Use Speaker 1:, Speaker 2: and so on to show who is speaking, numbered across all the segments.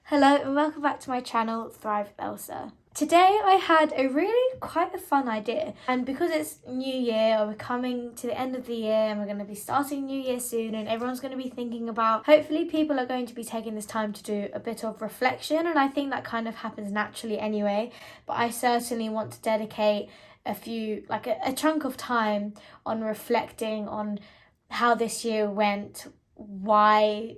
Speaker 1: Hello and welcome back to my channel, Thrive with Elsa. Today I had quite a fun idea, and because it's New Year, we're coming to the end of the year and we're going to be starting New Year soon, and everyone's going to be thinking about, hopefully people are going to be taking this time to do a bit of reflection, and I think that kind of happens naturally anyway, but I certainly want to dedicate a chunk of time on reflecting on how this year went, why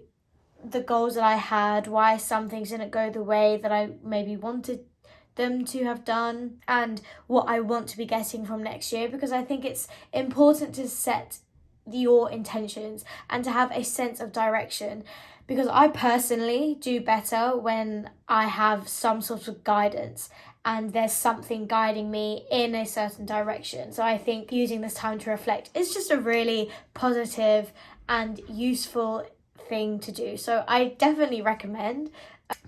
Speaker 1: the goals that I had, why some things didn't go the way that I maybe wanted them to have done, and what I want to be getting from next year, because I think it's important to set your intentions and to have a sense of direction, because I personally do better when I have some sort of guidance and there's something guiding me in a certain direction. So I think using this time to reflect is just a really positive and useful thing to do, so I definitely recommend.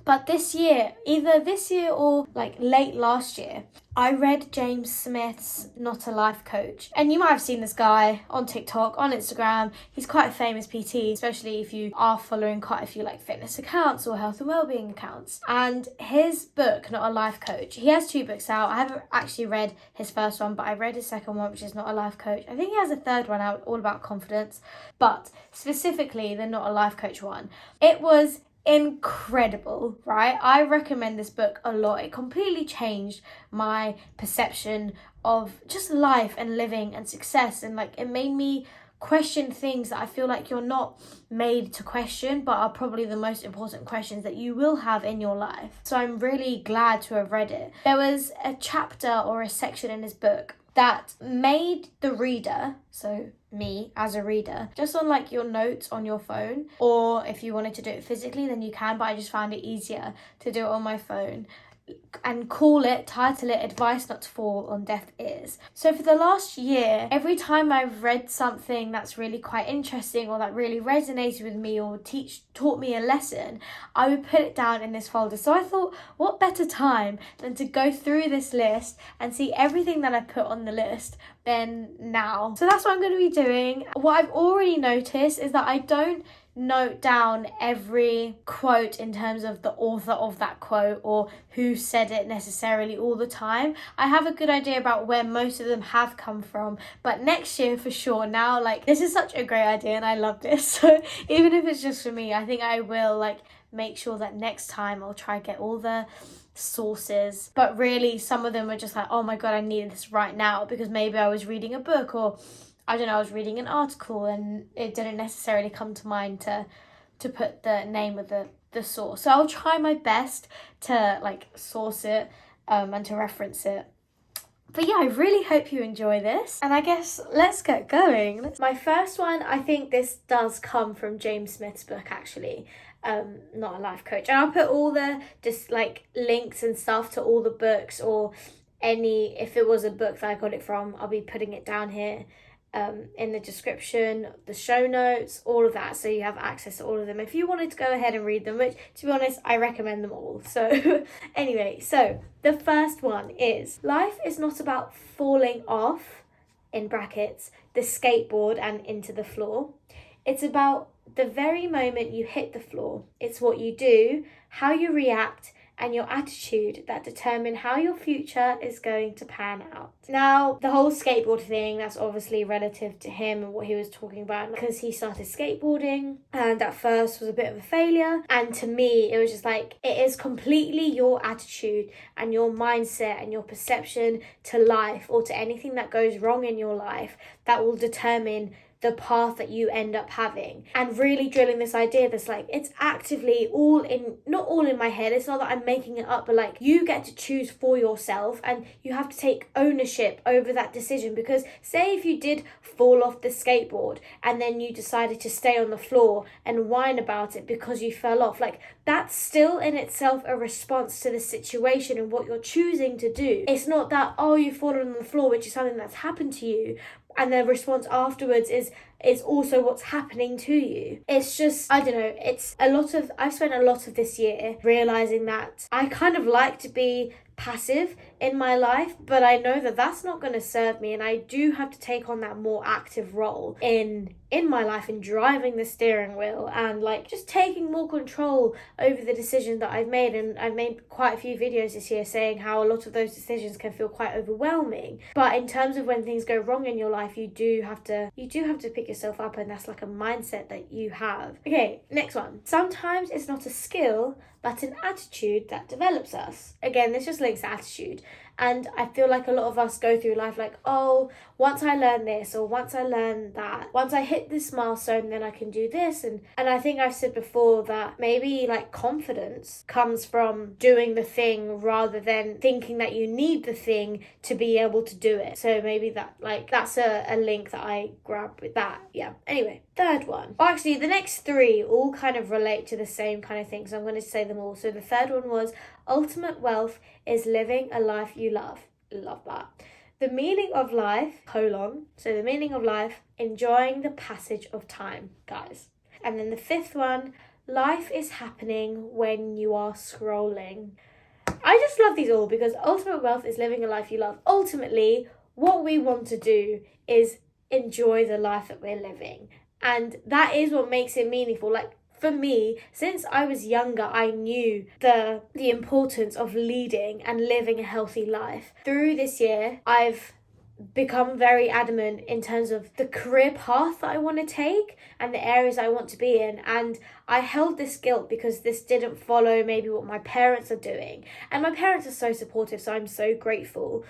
Speaker 1: But this year, either this year or late last year, I read James Smith's Not a Life Coach. And you might have seen this guy on TikTok, on Instagram. He's quite a famous PT, especially if you are following quite a few fitness accounts or health and wellbeing accounts. And his book, Not a Life Coach, he has 2 books out. I haven't actually read his first one, but I read his second one, which is Not a Life Coach. I think he has a third one out, all about confidence. But specifically the Not a Life Coach one, it was incredible, right? I recommend this book a lot. It completely changed my perception of just life and living and success, and it made me question things that I feel like you're not made to question, but are probably the most important questions that you will have in your life. So I'm really glad to have read it. There was a chapter or a section in his book that made the reader, so me as a reader, just on your notes on your phone, or if you wanted to do it physically then you can, but I just found it easier to do it on my phone, and title it Advice Not to Fall on Deaf Ears. So for the last year, every time I've read something that's really quite interesting or that really resonated with me or taught me a lesson, I would put it down in this folder. So I thought, what better time than to go through this list and see everything that I put on the list than now. So that's what I'm going to be doing. What I've already noticed is that I don't note down every quote in terms of the author of that quote or who said it necessarily all the time. I have a good idea about where most of them have come from, but next year for sure, now this is such a great idea and I love this, so even if it's just for me, I think I will make sure that next time I'll try to get all the sources. But really some of them were just oh my god, I needed this right now, because maybe I was reading a book, or I don't know, I was reading an article and it didn't necessarily come to mind to put the name of the source. So I'll try my best to source it and to reference it. But yeah, I really hope you enjoy this. And I guess let's get going. My first one, I think this does come from James Smith's book actually, Not a Life Coach. And I'll put all the links and stuff to all the books, or if it was a book that I got it from, I'll be putting it down here in the description, the show notes, all of that, so you have access to all of them if you wanted to go ahead and read them, which to be honest I recommend them all. So anyway, so the first one is, life is not about falling off, in brackets, the skateboard and into the floor. It's about the very moment you hit the floor. It's what you do, how you react, and your attitude that determine how your future is going to pan out. Now, the whole skateboard thing, that's obviously relative to him and what he was talking about, because he started skateboarding and at first was a bit of a failure. And to me, it was just it is completely your attitude and your mindset and your perception to life, or to anything that goes wrong in your life, that will determine the path that you end up having. And really drilling this idea that's it's actively not all in my head, it's not that I'm making it up, but you get to choose for yourself, and you have to take ownership over that decision. Because say if you did fall off the skateboard and then you decided to stay on the floor and whine about it because you fell off, that's still in itself a response to the situation and what you're choosing to do. It's not that, you've fallen on the floor, which is something that's happened to you, and the response afterwards is also what's happening to you. It's just, I don't know, I've spent a lot of this year realising that I kind of like to be passive in my life, but I know that that's not going to serve me, and I do have to take on that more active role in my life and driving the steering wheel and like just taking more control over the decisions that I've made. And I've made quite a few videos this year saying how a lot of those decisions can feel quite overwhelming, but in terms of when things go wrong in your life, you do have to pick yourself up, and that's like a mindset that you have. Okay, next one. Sometimes it's not a skill but an attitude that develops us. Again, this just links to attitude. And I feel like a lot of us go through life like, oh, once I learn this, or once I learn that, once I hit this milestone, then I can do this. And I think I've said before that maybe like confidence comes from doing the thing rather than thinking that you need the thing to be able to do it. So maybe that's a link that I grabbed with that. Yeah. Anyway, third one. Well, actually, the next three all kind of relate to the same kind of thing, so I'm going to say them all. So the third one was ultimate wealth is living a life you love. Love that. The meaning of life, so the meaning of life, enjoying the passage of time, guys. And then the fifth one, life is happening when you are scrolling. I just love these all because ultimate wealth is living a life you love. Ultimately, what we want to do is enjoy the life that we're living. And that is what makes it meaningful. Like, for me, since I was younger, I knew the importance of leading and living a healthy life. Through this year, I've become very adamant in terms of the career path that I want to take and the areas I want to be in. And I held this guilt because this didn't follow maybe what my parents are doing. And my parents are so supportive, so I'm so grateful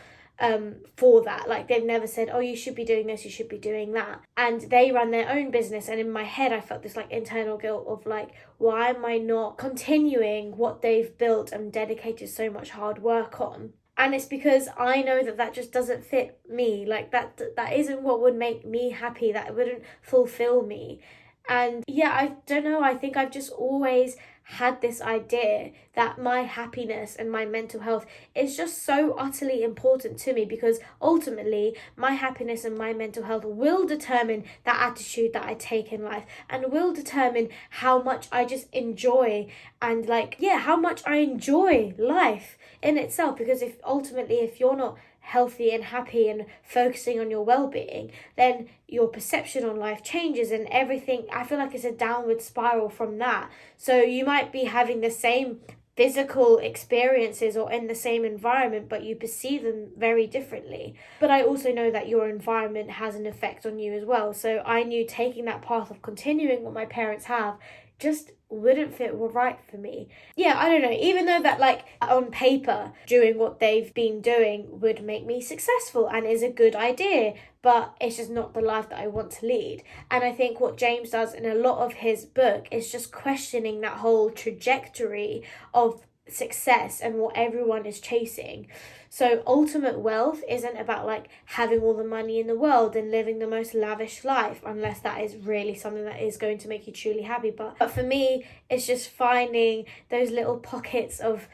Speaker 1: for that. Like, they've never said, oh, you should be doing this, you should be doing that. And they run their own business, and in my head I felt this like internal guilt of like, why am I not continuing what they've built and dedicated so much hard work on? And it's because I know that just doesn't fit me. Like, that isn't what would make me happy, that wouldn't fulfill me. And yeah, I don't know, I think I've just always had this idea that my happiness and my mental health is just so utterly important to me, because ultimately my happiness and my mental health will determine the attitude that I take in life, and will determine how much I just enjoy and how much I enjoy life in itself. Because if you're not healthy and happy and focusing on your well-being, then your perception on life changes, and everything, I feel like it's a downward spiral from that. So you might be having the same physical experiences or in the same environment, but you perceive them very differently. But I also know that your environment has an effect on you as well. So I knew taking that path of continuing what my parents have just wouldn't fit right for me. Yeah, I don't know, even though that on paper doing what they've been doing would make me successful and is a good idea, but it's just not the life that I want to lead. And I think what James does in a lot of his book is just questioning that whole trajectory of success and what everyone is chasing. So ultimate wealth isn't about having all the money in the world and living the most lavish life, unless that is really something that is going to make you truly happy. But for me, it's just finding those little pockets of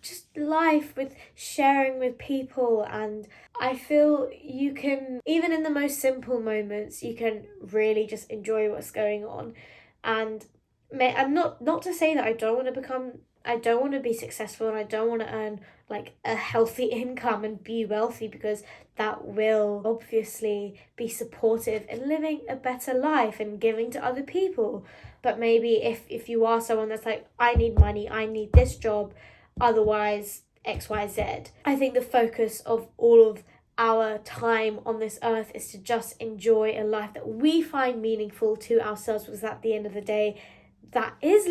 Speaker 1: just life with sharing with people. And I feel you can, even in the most simple moments, you can really just enjoy what's going on. And I'm not to say that I don't want to be successful and I don't want to earn a healthy income and be wealthy, because that will obviously be supportive in living a better life and giving to other people. But maybe if you are someone that's I need money, I need this job, otherwise XYZ. I think the focus of all of our time on this earth is to just enjoy a life that we find meaningful to ourselves, because at the end of the day, that is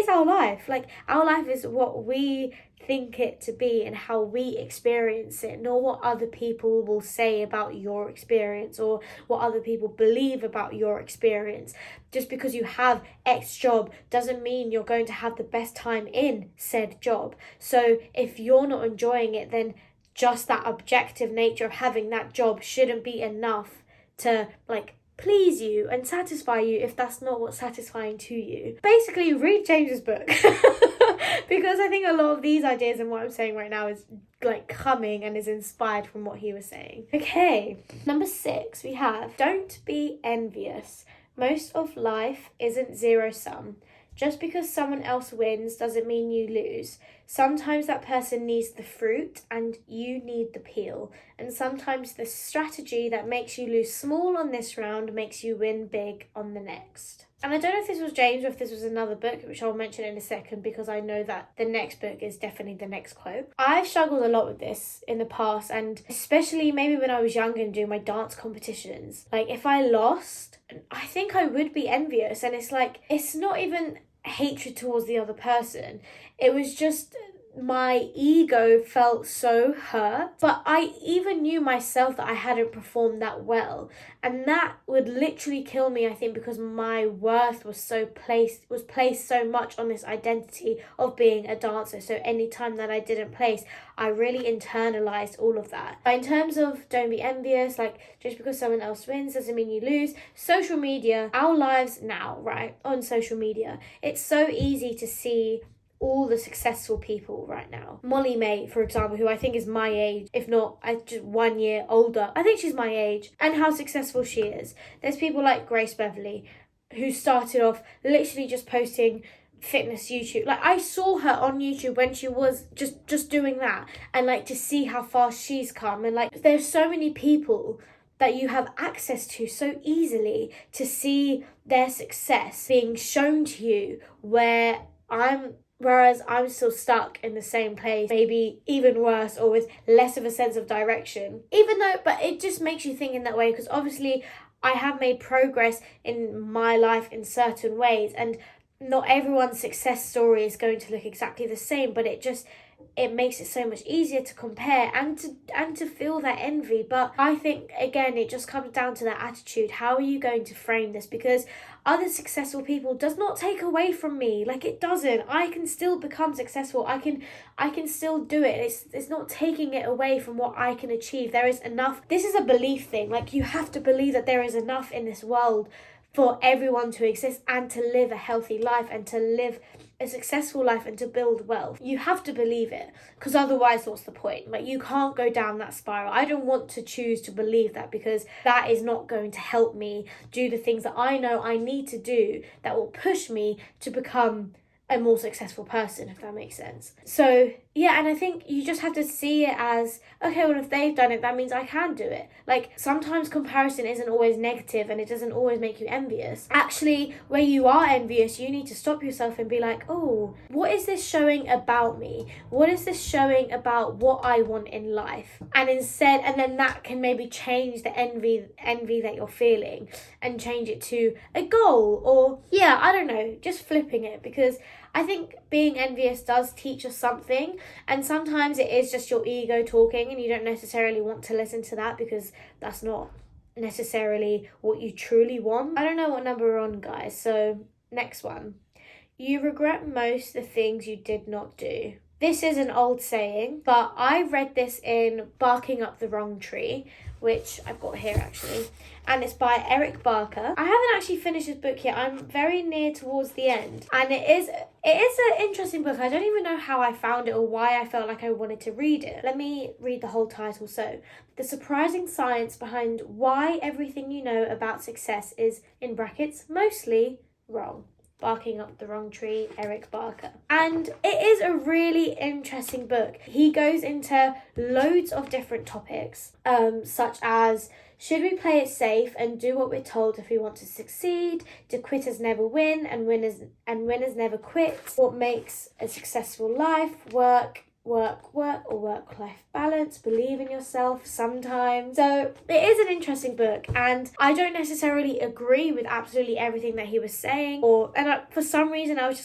Speaker 1: our life. Our life is what we think it to be and how we experience it, not what other people will say about your experience or what other people believe about your experience. Just because you have X job doesn't mean you're going to have the best time in said job. So if you're not enjoying it, then just that objective nature of having that job shouldn't be enough to please you and satisfy you if that's not what's satisfying to you. Basically, read James's book because I think a lot of these ideas and what I'm saying right now is coming and is inspired from what he was saying. Okay, number 6, we have don't be envious. Most of life isn't zero sum. Just because someone else wins doesn't mean you lose. Sometimes that person needs the fruit and you need the peel. And sometimes the strategy that makes you lose small on this round makes you win big on the next. And I don't know if this was James or if this was another book, which I'll mention in a second because I know that the next book is definitely the next quote. I've struggled a lot with this in the past, and especially maybe when I was younger and doing my dance competitions. Like, if I lost, I think I would be envious. And it's like, it's not even hatred towards the other person. It was just my ego felt so hurt, but I even knew myself that I hadn't performed that well, and that would literally kill me, I think, because my worth was placed so much on this identity of being a dancer. So anytime that I didn't place, I really internalized all of that. But in terms of don't be envious, like, just because someone else wins doesn't mean you lose. Social media, our lives now, right, on social media, it's so easy to see all the successful people right now. Molly May, for example, who I think is my age, if not just 1 year older. I think she's my age, and how successful she is. There's people like Grace Beverly, who started off literally just posting fitness YouTube. Like, I saw her on YouTube when she was just doing that, and like, to see how far she's come. And like, there's so many people that you have access to so easily to see their success being shown to you, whereas I'm still stuck in the same place, maybe even worse, or with less of a sense of direction. But it just makes you think in that way, because obviously I have made progress in my life in certain ways, and not everyone's success story is going to look exactly the same, but it makes it so much easier to compare and to feel that envy. But I think, again, it just comes down to that attitude. How are you going to frame this? Because other successful people does not take away from me. Like, it doesn't. I can still become successful. I can still do it. It's not taking it away from what I can achieve. There is enough. This is a belief thing. Like, you have to believe that there is enough in this world for everyone to exist and to live a healthy life and to live a successful life and to build wealth. You have to believe it, because otherwise what's the point? Like, you can't go down that spiral. I don't want to choose to believe that, because that is not going to help me do the things that I know I need to do that will push me to become a more successful person, if that makes sense. So yeah, and I think you just have to see it as, okay, well, if they've done it, that means I can do it. Like, sometimes comparison isn't always negative and it doesn't always make you envious. Actually, where you are envious, you need to stop yourself and be like, oh, what is this showing about me? What is this showing about what I want in life? And then that can maybe change the envy that you're feeling and change it to a goal, or yeah, I don't know, just flipping it. Because I think being envious does teach us something, and sometimes it is just your ego talking, and you don't necessarily want to listen to that, because that's not necessarily what you truly want. I don't know what number we're on, guys, so next one. You regret most the things you did not do. This is an old saying, but I read this in Barking Up the Wrong Tree, which I've got here actually, and it's by Erich Fromm. I haven't actually finished this book yet. I'm very near towards the end, and it is an interesting book. I don't even know how I found it or why I felt like I wanted to read it. Let me read the whole title. So, the surprising science behind why everything you know about success is, in brackets, mostly wrong. Barking Up the Wrong Tree, Erich Fromm. And it is a really interesting book. He goes into loads of different topics, such as, should we play it safe and do what we're told if we want to succeed? Do quitters never win and winners never quit? What makes a successful life? Work, or work-life balance, believe in yourself sometimes. So it is an interesting book, and I don't necessarily agree with absolutely everything that he was saying, for some reason I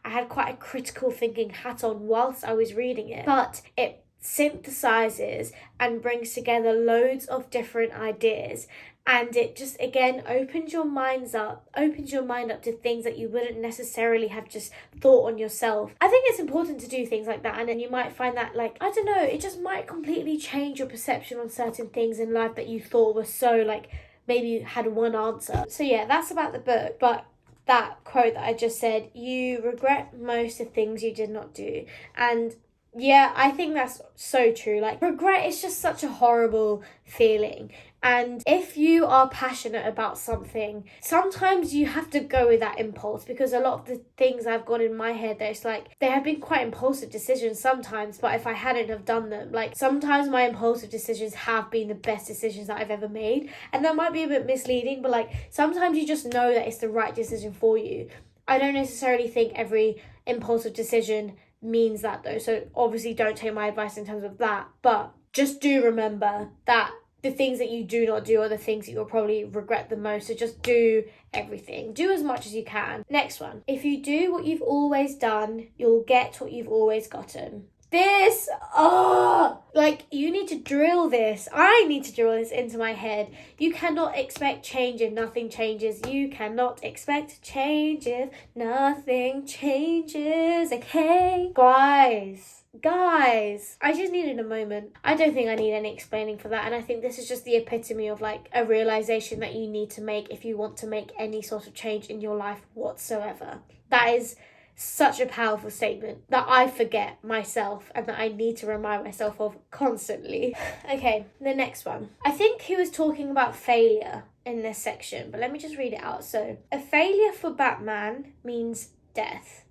Speaker 1: had quite a critical thinking hat on whilst I was reading it, but it synthesizes and brings together loads of different ideas, and it just, again, opens your mind up to things that you wouldn't necessarily have just thought on yourself. I think it's important to do things like that, and then you might find that, like, I don't know, it just might completely change your perception on certain things in life that you thought were so, like, maybe you had one answer. So yeah, that's about the book. But that quote that I just said, you regret most of things you did not do. And Yeah, I think that's so true. Like, regret is just such a horrible feeling. And if you are passionate about something, sometimes you have to go with that impulse, because a lot of the things I've got in my head, there's like, they have been quite impulsive decisions sometimes, but if I hadn't have done them, like, sometimes my impulsive decisions have been the best decisions that I've ever made. And that might be a bit misleading, but like, sometimes you just know that it's the right decision for you. I don't necessarily think every impulsive decision means that though, so obviously don't take my advice in terms of that, but just do remember that the things that you do not do are the things that you'll probably regret the most. So just do everything, do as much as you can. Next one: if you do what you've always done, you'll get what you've always gotten. This, like, you need to drill this. I need to drill this into my head. You cannot expect change if nothing changes. You cannot expect change if nothing changes. Okay? Guys, I just needed a moment. I don't think I need any explaining for that. And I think this is just the epitome of like a realization that you need to make if you want to make any sort of change in your life whatsoever. That is such a powerful statement that I forget myself and that I need to remind myself of constantly. Okay, the next one. I think he was talking about failure in this section, but let me just read it out. So, a failure for Batman means death.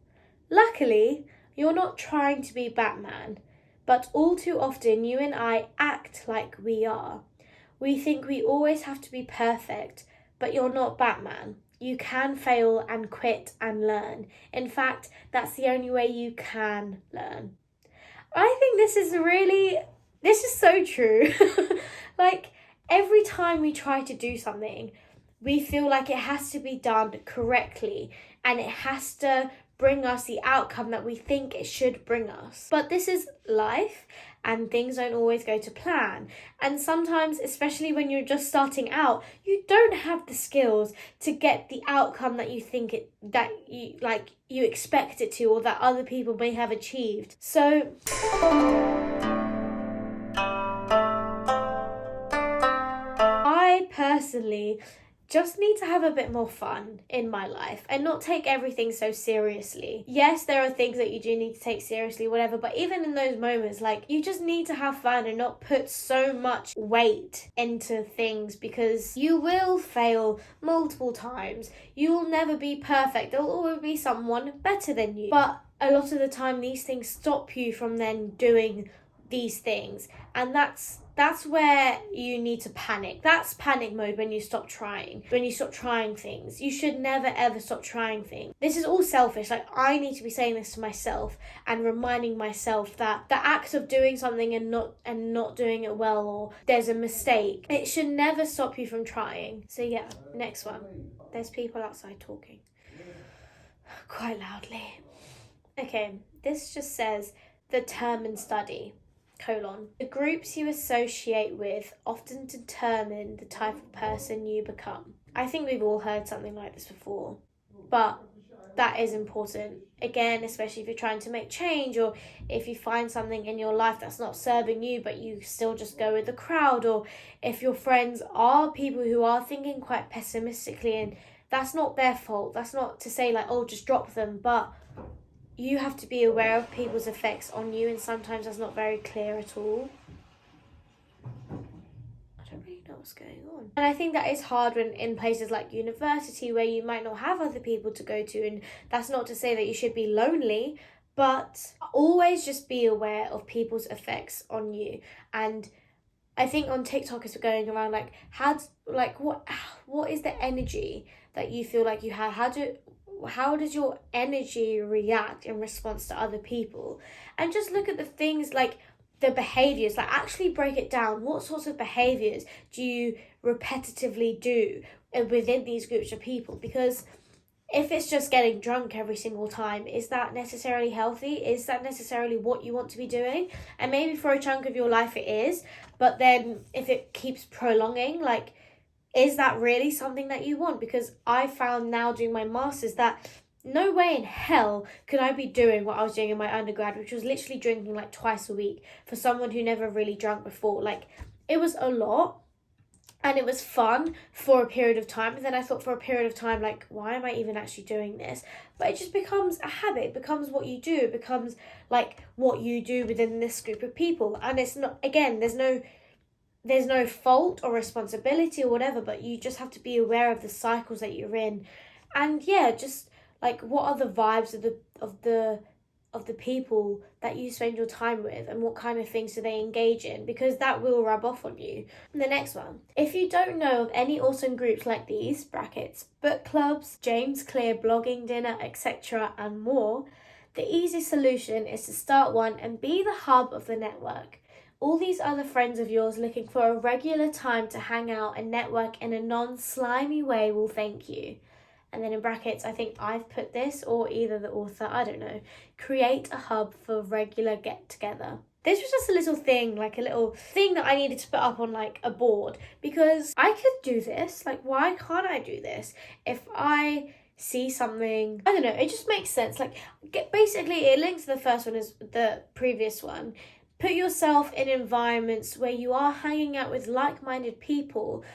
Speaker 1: Luckily, you're not trying to be Batman, but all too often you and I act like we are. We think we always have to be perfect, but you're not Batman. You can fail and quit and learn. In fact, that's the only way you can learn. I think this is so true. Like, every time we try to do something, we feel like it has to be done correctly and it has to bring us the outcome that we think it should bring us. But this is life and things don't always go to plan. And sometimes, especially when you're just starting out, you don't have the skills to get the outcome that you think you expect it to, or that other people may have achieved. So I personally just need to have a bit more fun in my life and not take everything so seriously. Yes, there are things that you do need to take seriously, whatever, but even in those moments, like, you just need to have fun and not put so much weight into things, because you will fail multiple times. You will never be perfect. There will always be someone better than you. But a lot of the time, these things stop you from then doing these things, and that's where you need to panic. That's panic mode when you stop trying. When you stop trying things. You should never ever stop trying things. This is all selfish. Like, I need to be saying this to myself and reminding myself that the act of doing something and not doing it well, or there's a mistake, it should never stop you from trying. So yeah, next one. There's people outside talking quite loudly. Okay, this just says the Terman study. : the groups you associate with often determine the type of person you become. I think we've all heard something like this before, but that is important. Again, especially if you're trying to make change, or if you find something in your life that's not serving you, but you still just go with the crowd, or if your friends are people who are thinking quite pessimistically, and that's not their fault. That's not to say like, oh, just drop them, but you have to be aware of people's effects on you, and sometimes that's not very clear at all. I don't really know what's going on. And I think that is hard when in places like university, where you might not have other people to go to, and that's not to say that you should be lonely, but always just be aware of people's effects on you. And I think on TikTok it's going around like, what is the energy that you feel like you have? How does your energy react in response to other people? And just look at the things, like the behaviors, like actually break it down. What sorts of behaviors do you repetitively do within these groups of people? Because if it's just getting drunk every single time, is that necessarily healthy? Is that necessarily what you want to be doing? And maybe for a chunk of your life it is, but then if it keeps prolonging, like, is that really something that you want? Because I found now doing my master's that no way in hell could I be doing what I was doing in my undergrad, which was literally drinking like twice a week for someone who never really drank before. Like, it was a lot. and it was fun for a period of time. And then I thought for a period of time, like, why am I even actually doing this? But it just becomes a habit, it becomes what you do, it becomes like what you do within this group of people. And it's not, again, there's no fault or responsibility or whatever, but you just have to be aware of the cycles that you're in. And yeah, just like, what are the vibes of the people that you spend your time with, and what kind of things do they engage in, because that will rub off on you. And the next one, if you don't know of any awesome groups like these, brackets, book clubs, James Clear blogging dinner, etc. and more, the easy solution is to start one and be the hub of the network. All these other friends of yours looking for a regular time to hang out and network in a non-slimy way will thank you. And then in brackets, I think I've put this, or either the author, I don't know, create a hub for regular get-together. This was just a little thing, like a little thing that I needed to put up on like a board, because I could do this. Like, why can't I do this? If I see something, I don't know, it just makes sense. Like, basically, it links to the first one as the previous one. Put yourself in environments where you are hanging out with like-minded people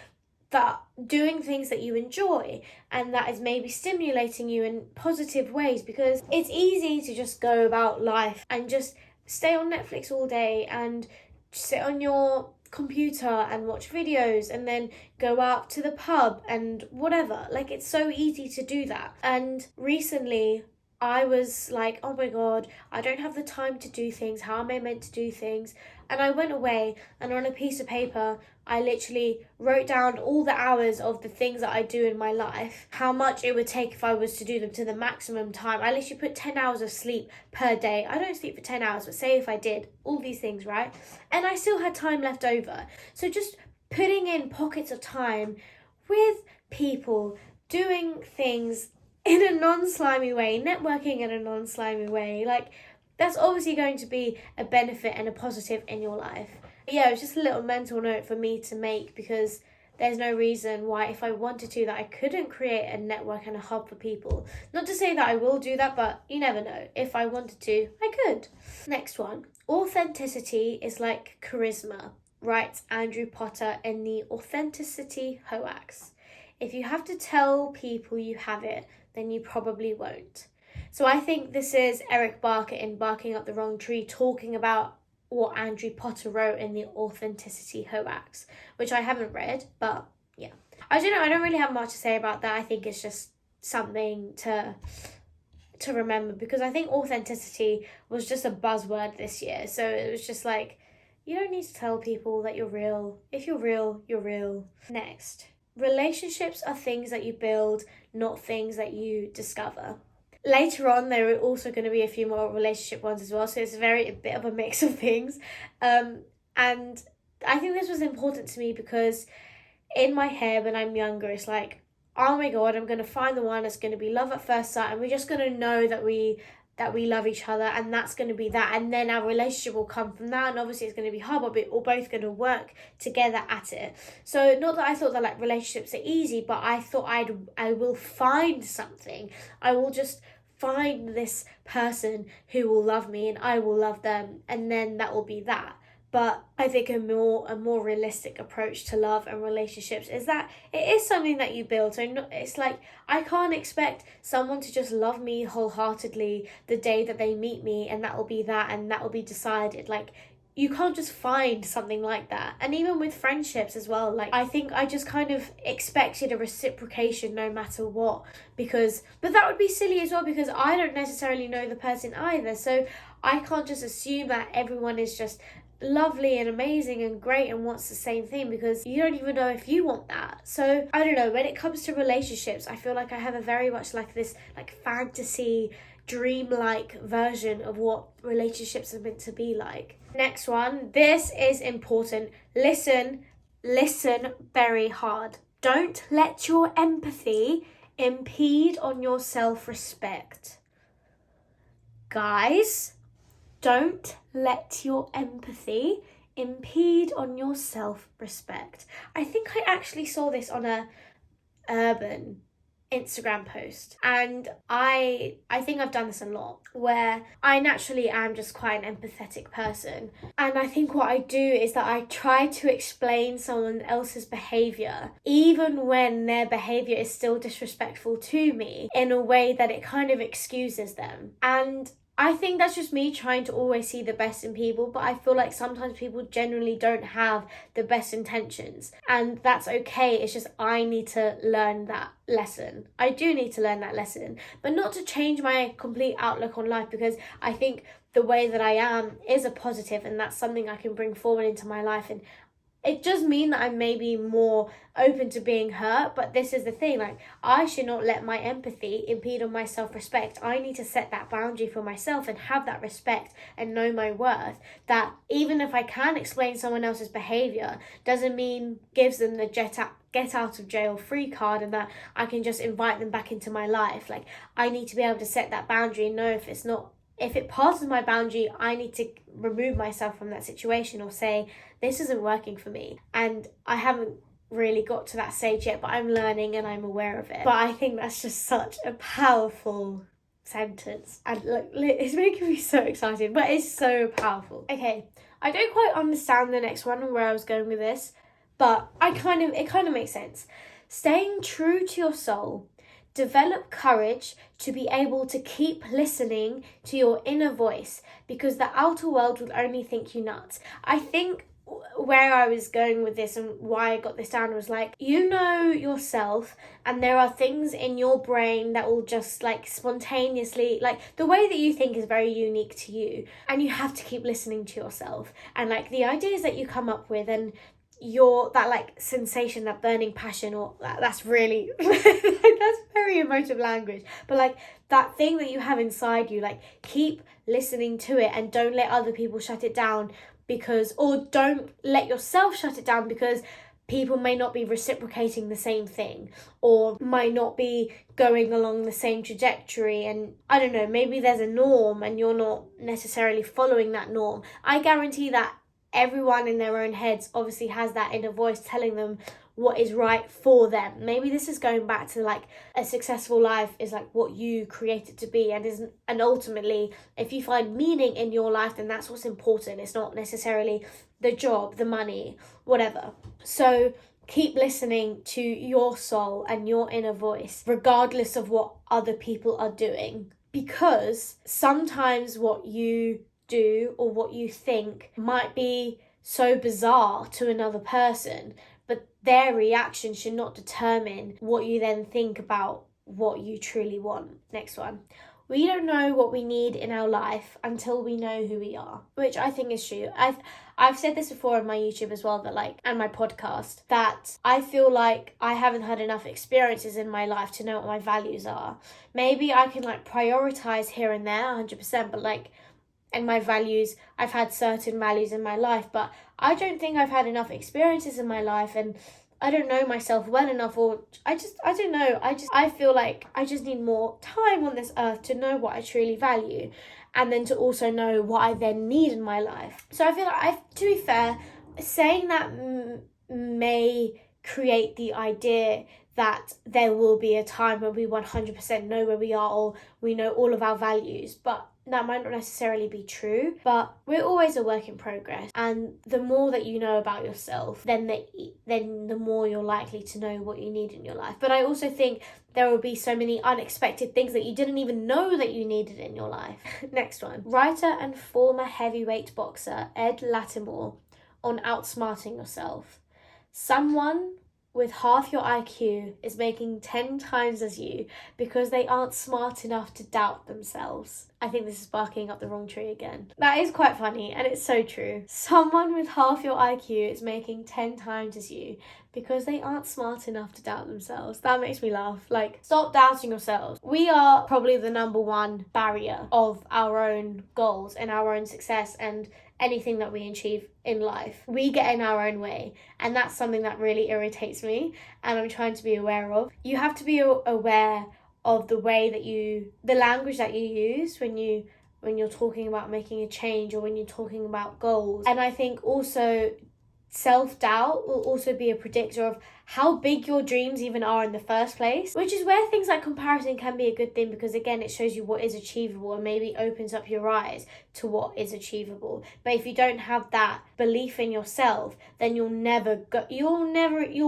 Speaker 1: that doing things that you enjoy, and that is maybe stimulating you in positive ways, because it's easy to just go about life and just stay on Netflix all day and sit on your computer and watch videos and then go out to the pub and whatever. Like, it's so easy to do that. And recently I was like, oh my god, I don't have the time to do things. How am I meant to do things? And I went away, and on a piece of paper, I literally wrote down all the hours of the things that I do in my life, how much it would take if I was to do them to the maximum time. I literally put 10 hours of sleep per day. I don't sleep for 10 hours, but say if I did all these things, right? And I still had time left over. So just putting in pockets of time with people, doing things in a non-slimy way, networking in a non-slimy way, like, that's obviously going to be a benefit and a positive in your life. Yeah, it was just a little mental note for me to make, because there's no reason why, if I wanted to, that I couldn't create a network and a hub for people. Not to say that I will do that, but you never know. If I wanted to, I could. Next one. Authenticity is like charisma, writes Andrew Potter in the Authenticity Hoax. If you have to tell people you have it, then you probably won't. So I think this is Eric Barker in Barking Up the Wrong Tree talking about what Andrew Potter wrote in the Authenticity Hoax, which I haven't read, but yeah. I don't know, I don't really have much to say about that. I think it's just something to remember, because I think authenticity was just a buzzword this year. So it was just like, you don't need to tell people that you're real. If you're real, you're real. Next. Relationships are things that you build, not things that you discover. Later on, there are also going to be a few more relationship ones as well, so it's a bit of a mix of things. And I think this was important to me, because in my head when I'm younger, it's like, oh my god, I'm going to find the one that's going to be love at first sight, and we're just going to know that we love each other, and that's going to be that, and then our relationship will come from that. And obviously it's going to be hard, but we're all both going to work together at it. So not that I thought that like relationships are easy, but I thought I will find something. I will just find this person who will love me, and I will love them, and then that will be that. But I think a more realistic approach to love and relationships is that it is something that you build. So it's like, I can't expect someone to just love me wholeheartedly the day that they meet me, and that will be that, and that will be decided. Like, you can't just find something like that. And even with friendships as well, like, I think I just kind of expected a reciprocation no matter what, but that would be silly as well, because I don't necessarily know the person either. So I can't just assume that everyone is just lovely and amazing and great and wants the same thing, because you don't even know if you want that. So I don't know, when it comes to relationships, I feel like I have a very much like this like fantasy dreamlike version of what relationships are meant to be like. Next one, this is important. Listen very hard. Don't let your empathy impede on your self-respect. Guys, don't let your empathy impede on your self-respect. I think I actually saw this on a Urban Instagram post, and I think I've done this a lot, where I naturally am just quite an empathetic person, and I think what I do is that I try to explain someone else's behaviour, even when their behaviour is still disrespectful to me, in a way that it kind of excuses them. And I think that's just me trying to always see the best in people, but I feel like sometimes people generally don't have the best intentions, and that's okay. It's just I need to learn that lesson. I do need to learn that lesson, but not to change my complete outlook on life, because I think the way that I am is a positive, and that's something I can bring forward into my life. And it does mean that I'm maybe more open to being hurt, but this is the thing, like, I should not let my empathy impede on my self-respect. I need to set that boundary for myself and have that respect and know my worth, that even if I can explain someone else's behaviour, doesn't mean gives them the get out of jail free card, and that I can just invite them back into my life. Like, I need to be able to set that boundary and know if it passes my boundary, I need to remove myself from that situation, or say, this isn't working for me. And I haven't really got to that stage yet, but I'm learning and I'm aware of it. But I think that's just such a powerful sentence, and like, it's making me so excited, but it's so powerful. Okay, I don't quite understand the next one, where I was going with this, but it kind of makes sense. Staying true to your soul. Develop courage to be able to keep listening to your inner voice, because the outer world will only think you nuts. I think where I was going with this and why I got this down was, like, you know yourself, and there are things in your brain that will just, like, spontaneously, like, the way that you think is very unique to you, and you have to keep listening to yourself, and, like, the ideas that you come up with, and that, like, sensation, that burning passion, or that's really that's very emotive language, but, like, that thing that you have inside you, like, keep listening to it, and don't let other people shut it down, or don't let yourself shut it down, because people may not be reciprocating the same thing, or might not be going along the same trajectory, and I don't know, maybe there's a norm and you're not necessarily following that norm. I guarantee that everyone in their own heads obviously has that inner voice telling them what is right for them. Maybe this is going back to, like, a successful life is, like, what you create it to be, and ultimately, if you find meaning in your life, then that's what's important. It's not necessarily the job, the money, whatever. So keep listening to your soul and your inner voice, regardless of what other people are doing, because sometimes what you do or what you think might be so bizarre to another person, but their reaction should not determine what you then think about what you truly want. Next one. We don't know what we need in our life until we know who we are, which I think is true. I've said this before on my YouTube as well, that, like, and my podcast, that I feel like I haven't had enough experiences in my life to know what my values are. Maybe I can, like, prioritize here and there 100%, but, like, and my values, I've had certain values in my life, but I don't think I've had enough experiences in my life, and I don't know myself well enough, or I don't know, I feel like I just need more time on this earth to know what I truly value, and then to also know what I then need in my life. So I feel like, to be fair, saying that may create the idea that there will be a time when we 100% know where we are, or we know all of our values, but that might not necessarily be true. But we're always a work in progress, and the more that you know about yourself, then the more you're likely to know what you need in your life. But I also think there will be so many unexpected things that you didn't even know that you needed in your life. Next one. Writer and former heavyweight boxer Ed Latimore on outsmarting yourself. Someone with half your IQ is making 10 times as you because they aren't smart enough to doubt themselves. I think this is barking up the wrong tree again. That is quite funny, and it's so true. Someone with half your IQ is making 10 times as you because they aren't smart enough to doubt themselves. That makes me laugh. Like, stop doubting yourselves. We are probably the number one barrier of our own goals and our own success and anything that we achieve in life. We get in our own way, and that's something that really irritates me, and I'm trying to be aware of. You have to be aware of the way that the language that you use when you're talking about making a change, or when you're talking about goals. And I think also self-doubt will also be a predictor of how big your dreams even are in the first place, which is where things like comparison can be a good thing, because again, it shows you what is achievable and maybe opens up your eyes to what is achievable. But if you don't have that belief in yourself, then you'll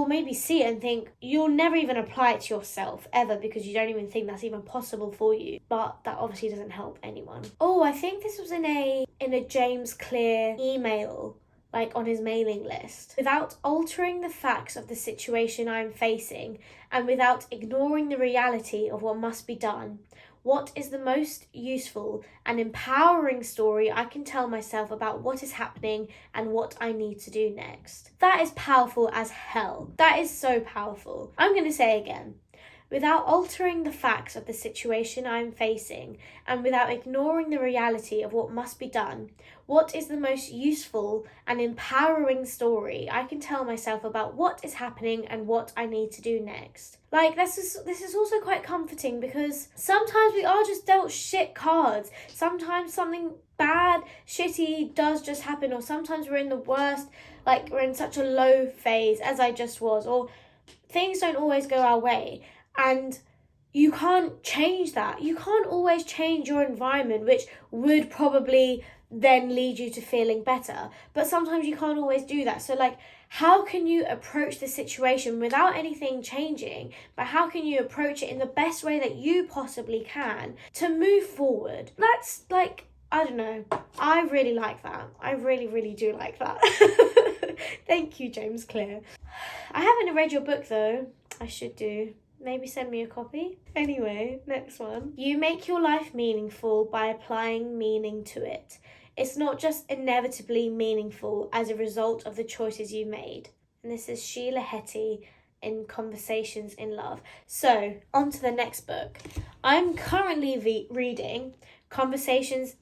Speaker 1: maybe see it and think you'll never even apply it to yourself ever, because you don't even think that's even possible for you. But that obviously doesn't help anyone. Oh, I think this was in a James Clear email, like on his mailing list. Without altering the facts of the situation I am facing, and without ignoring the reality of what must be done, what is the most useful and empowering story I can tell myself about what is happening and what I need to do next? That is powerful as hell. That is so powerful. I'm going to say again. Without altering the facts of the situation I am facing, and without ignoring the reality of what must be done, what is the most useful and empowering story I can tell myself about what is happening and what I need to do next? Like, this is also quite comforting, because sometimes we are just dealt shit cards. Sometimes something bad, shitty does just happen, or sometimes we're in the worst, like we're in such a low phase as I just was, or things don't always go our way. And you can't change that. You can't always change your environment, which would probably then lead you to feeling better. But sometimes you can't always do that. So like, how can you approach the situation without anything changing? But how can you approach it in the best way that you possibly can to move forward? That's like, I don't know. I really like that. I really, really do like that. Thank you, James Clear. I haven't read your book though. I should do. Maybe send me a copy. Anyway, next one. You make your life meaningful by applying meaning to it. It's not just inevitably meaningful as a result of the choices you made. And this is Sheila Heti in Conversations in Love. So, on to the next book. I'm currently reading Conversations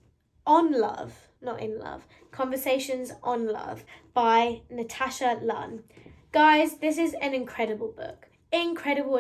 Speaker 1: on Love, not in Love. Conversations on Love by Natasha Lunn. Guys, this is an incredible book. Incredible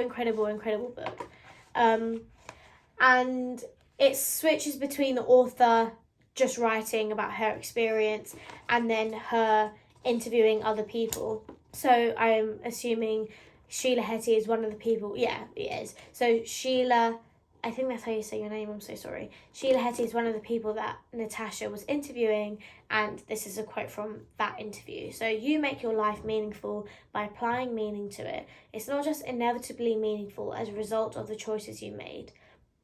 Speaker 1: book. And it switches between the author just writing about her experience and then her interviewing other people. So I'm assuming Sheila Heti is one of the people. Yeah, it is. So Sheila, I think that's how you say your name, I'm so sorry. Sheila Heti is one of the people that Natasha was interviewing, and this is a quote from that interview. So you make your life meaningful by applying meaning to it. It's not just inevitably meaningful as a result of the choices you made.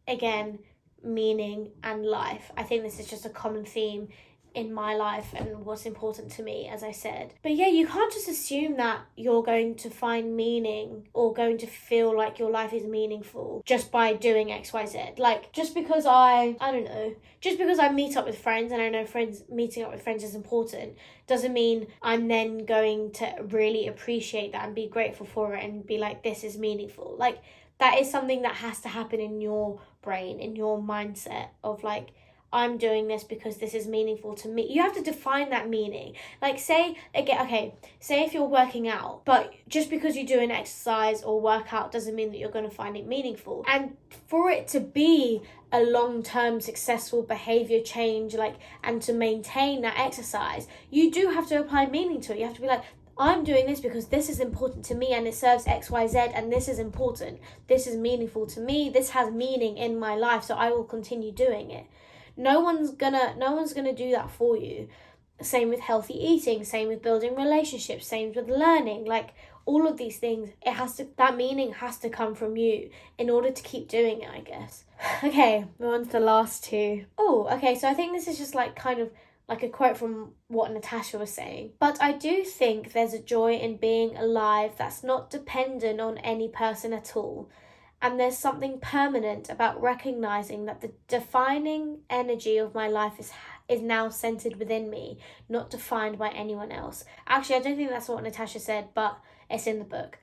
Speaker 1: Again, meaning and life. I think this is just a common theme in my life and what's important to me, as I said. But yeah, you can't just assume that you're going to find meaning or going to feel like your life is meaningful just by doing XYZ. Like, just because I meet up with friends and I know meeting up with friends is important, doesn't mean I'm then going to really appreciate that and be grateful for it and be like, this is meaningful. Like, that is something that has to happen in your brain, in your mindset of like, I'm doing this because this is meaningful to me. You have to define that meaning. Like, say if you're working out, but just because you do an exercise or workout doesn't mean that you're going to find it meaningful. And for it to be a long-term successful behavior change, like, and to maintain that exercise, you do have to apply meaning to it. You have to be like, I'm doing this because this is important to me and it serves XYZ and this is important. This is meaningful to me. This has meaning in my life, so I will continue doing it. No one's gonna do that for you. Same with healthy eating, same with building relationships, same with learning. Like, all of these things, that meaning has to come from you in order to keep doing it, I guess. Okay, we're on to the last two. Oh, okay, so I think this is just like kind of like a quote from what Natasha was saying. But I do think there's a joy in being alive that's not dependent on any person at all. And there's something permanent about recognizing that the defining energy of my life is now centered within me, not defined by anyone else. Actually, I don't think that's what Natasha said, but it's in the book.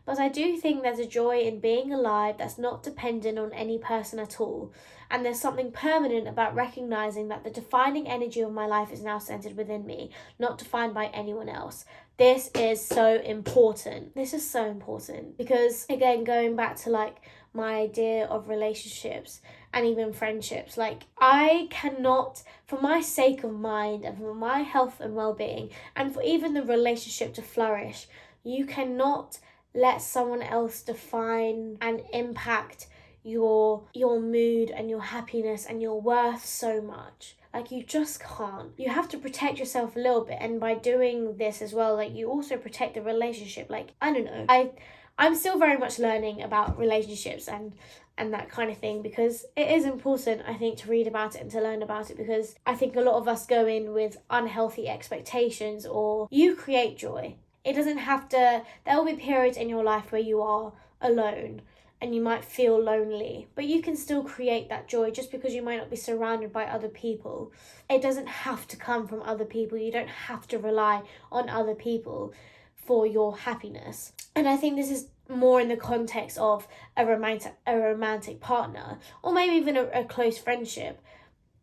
Speaker 1: But I do think there's a joy in being alive that's not dependent on any person at all. And there's something permanent about recognizing that the defining energy of my life is now centered within me, not defined by anyone else. This is so important. This is so important because, again, going back to like my idea of relationships and even friendships. Like, I cannot, for my sake of mind and for my health and well-being, and for even the relationship to flourish, you cannot let someone else define and impact your mood and your happiness and your worth so much. Like, you just can't. You have to protect yourself a little bit, and by doing this as well, like, you also protect the relationship. Like, I don't know, I'm still very much learning about relationships and that kind of thing, because it is important, I think, to read about it and to learn about it, because I think a lot of us go in with unhealthy expectations. Or you create joy. It doesn't have to, there will be periods in your life where you are alone and you might feel lonely, but you can still create that joy. Just because you might not be surrounded by other people, it doesn't have to come from other people. You don't have to rely on other people for your happiness. And I think this is more in the context of a romantic partner, or maybe even a close friendship.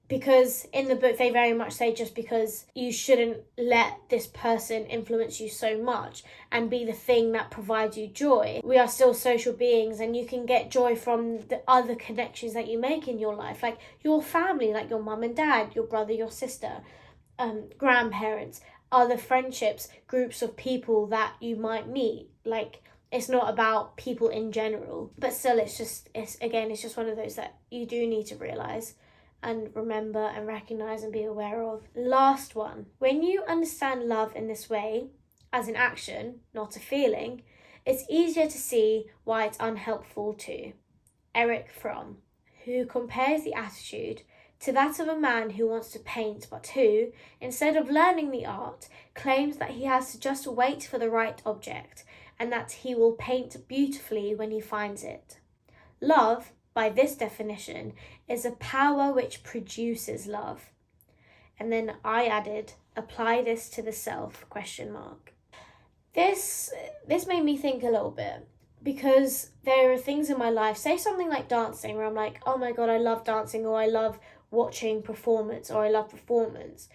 Speaker 1: Because in the book, they very much say, just because you shouldn't let this person influence you so much and be the thing that provides you joy. We are still social beings, and you can get joy from the other connections that you make in your life, like your family, like your mum and dad, your brother, your sister, grandparents, other friendships, groups of people that you might meet. Like, it's not about people in general, but still, it's just one of those that you do need to realise and remember and recognise and be aware of. Last one. When you understand love in this way, as an action, not a feeling, it's easier to see why it's unhelpful too. Erich Fromm, who compares the attitude to that of a man who wants to paint, but who, instead of learning the art, claims that he has to just wait for the right object, and that he will paint beautifully when he finds it. Love, by this definition, is a power which produces love. And then I added, apply this to the self, ? This made me think a little bit, because there are things in my life, say something like dancing, where I'm like, oh my God, I love dancing, or I love watching performance, or I love performance.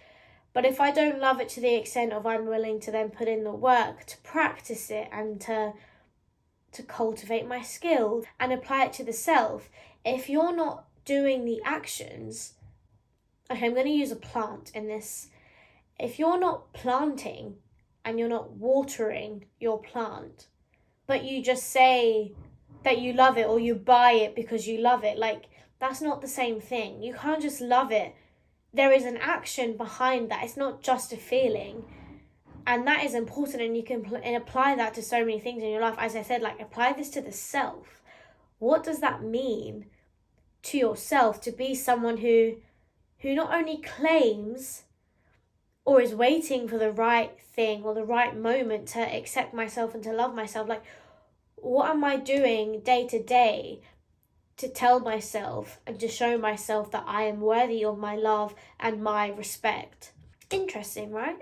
Speaker 1: But if I don't love it to the extent of I'm willing to then put in the work to practice it and to cultivate my skills and apply it to the self, if you're not doing the actions, okay, I'm going to use a plant in this. If you're not planting and you're not watering your plant, but you just say that you love it, or you buy it because you love it, like, that's not the same thing. You can't just love it. There is an action behind that. It's not just a feeling. And that is important, and you can apply that to so many things in your life. As I said, like, apply this to the self. What does that mean to yourself, to be someone who not only claims or is waiting for the right thing or the right moment to accept myself and to love myself? Like, what am I doing day to day to tell myself and to show myself that I am worthy of my love and my respect? Interesting, right?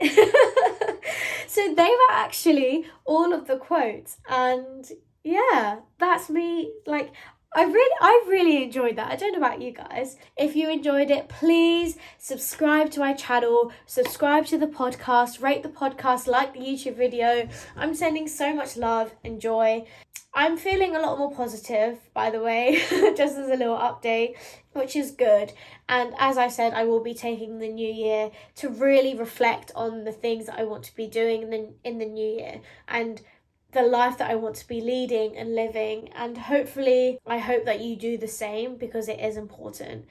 Speaker 1: So they were actually all of the quotes, and yeah, that's me. Like, I really enjoyed that. I don't know about you guys. If you enjoyed it, please subscribe to my channel, subscribe to the podcast, rate the podcast, like the YouTube video. I'm sending so much love and joy. I'm feeling a lot more positive, by the way, just as a little update, which is good. And as I said, I will be taking the new year to really reflect on the things that I want to be doing in the new year, and the life that I want to be leading and living. And hopefully, I hope that you do the same, because it is important.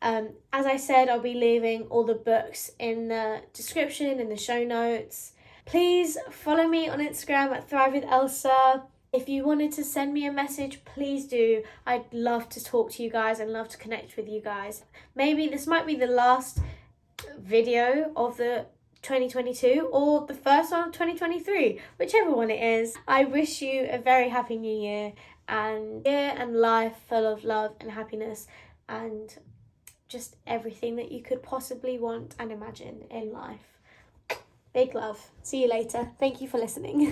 Speaker 1: As I said, I'll be leaving all the books in the description, in the show notes. Please follow me on Instagram at Thrive with Elsa. If you wanted to send me a message, please do. I'd love to talk to you guys and love to connect with you guys. Maybe this might be the last video of the 2022 or the first one of 2023, whichever one it is. I wish you a very happy new year and life full of love and happiness and just everything that you could possibly want and imagine in life. Big love. See you later. Thank you for listening.